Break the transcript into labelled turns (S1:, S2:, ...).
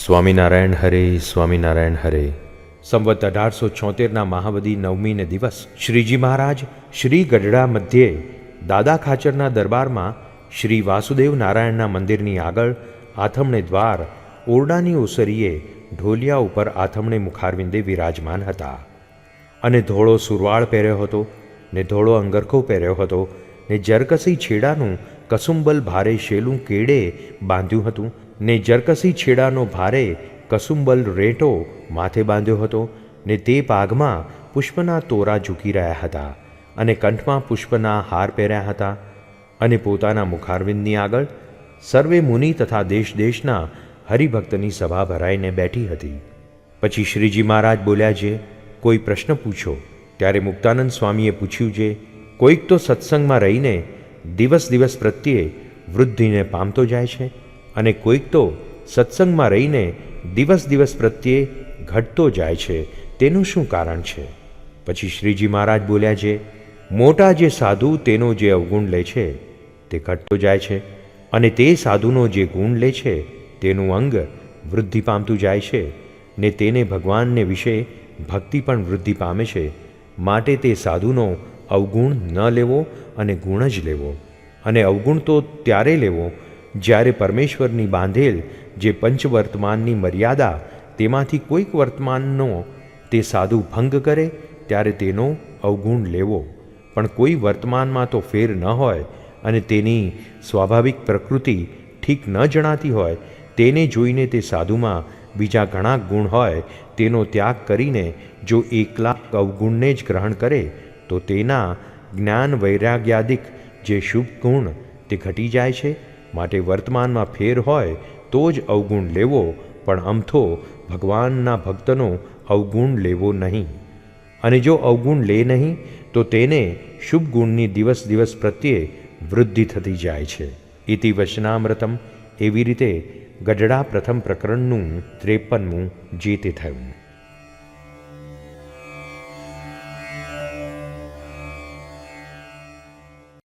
S1: સ્વામિનારાયણ હરે, સ્વામિનારાયણ હરે. સંવત 1876ના મહાવદી નવમીને દિવસ શ્રીજી મહારાજ શ્રી ગઢડા મધ્યે દાદા ખાચરના દરબારમાં શ્રી વાસુદેવ નારાયણના મંદિરની આગળ આથમણે દ્વાર ઓરડાની ઓસરીએ ઢોલિયા ઉપર આથમણે મુખારવિંદે વિરાજમાન હતા અને ધોળો સુરવાળ પહેર્યો હતો ને ધોળો અંગરખો પહેર્યો હતો ને જરકસી છેડાનું કસુંબલ ભારે શેલું કેડે બાંધ્યું હતું ને જરકસી છેડાનો ભારે કસુંબલ રેટો માથે બાંધ્યો હતો ને તે પાઘમાં પુષ્પના તોરા ઝૂકી રહ્યા હતા અને કંઠમાં પુષ્પના હાર પહેર્યા હતા અને પોતાના મુખારવિંદની આગળ સર્વે મુનિ તથા દેશ દેશના હરિભક્તની સભા ભરાઈને બેઠી હતી. પછી શ્રીજી મહારાજ બોલ્યા છે, કોઈ પ્રશ્ન પૂછો. ત્યારે મુક્તાનંદ સ્વામીએ પૂછ્યું છે, કોઈક તો સત્સંગમાં રહીને દિવસ દિવસ પ્રત્યે વૃદ્ધિને પામતો જાય છે અને કોઈક તો સત્સંગમાં રહીને દિવસ દિવસ પ્રત્યે ઘટતો જાય છે, તેનું શું કારણ છે? પછી શ્રીજી મહારાજ બોલ્યા છે, મોટા જે સાધુ તેનો જે અવગુણ લે છે તે ઘટતો જાય છે અને તે સાધુનો જે ગુણ લે છે તેનું અંગ વૃદ્ધિ પામતું જાય છે ને તેને ભગવાનને વિશે ભક્તિ પણ વૃદ્ધિ પામે છે. માટે તે સાધુનો અવગુણ ન લેવો અને ગુણ જ લેવો. અને અવગુણ તો ત્યારે લેવો જ્યારે પરમેશ્વરની બાંધેલ જે પંચવર્તમાનની મર્યાદા તેમાંથી કોઈક વર્તમાનનો તે સાધુ ભંગ કરે ત્યારે તેનો અવગુણ લેવો. પણ કોઈ વર્તમાનમાં તો ફેર ન હોય અને તેની સ્વાભાવિક પ્રકૃતિ ઠીક ન જણાતી હોય તેને જોઈને તે સાધુમાં બીજા ઘણા ગુણ હોય તેનો ત્યાગ કરીને જો એકલા અવગુણને જ ગ્રહણ કરે તો તેના જ્ઞાન વૈરાગ્યાદિક જે શુભ ગુણ તે ઘટી જાય છે. માટે વર્તમાનમાં ફેર હોય તો જ અવગુણ લેવો, પણ અમથો ભગવાનના ભક્તનો અવગુણ લેવો નહીં. અને જો અવગુણ લે નહીં તો તેને શુભ ગુણની દિવસ દિવસ પ્રત્યે વૃદ્ધિ થતી જાય છે. ઇતિ વચનામૃતમ. એવી રીતે ગઢડા પ્રથમ પ્રકરણનું 53મું જે તે થયું.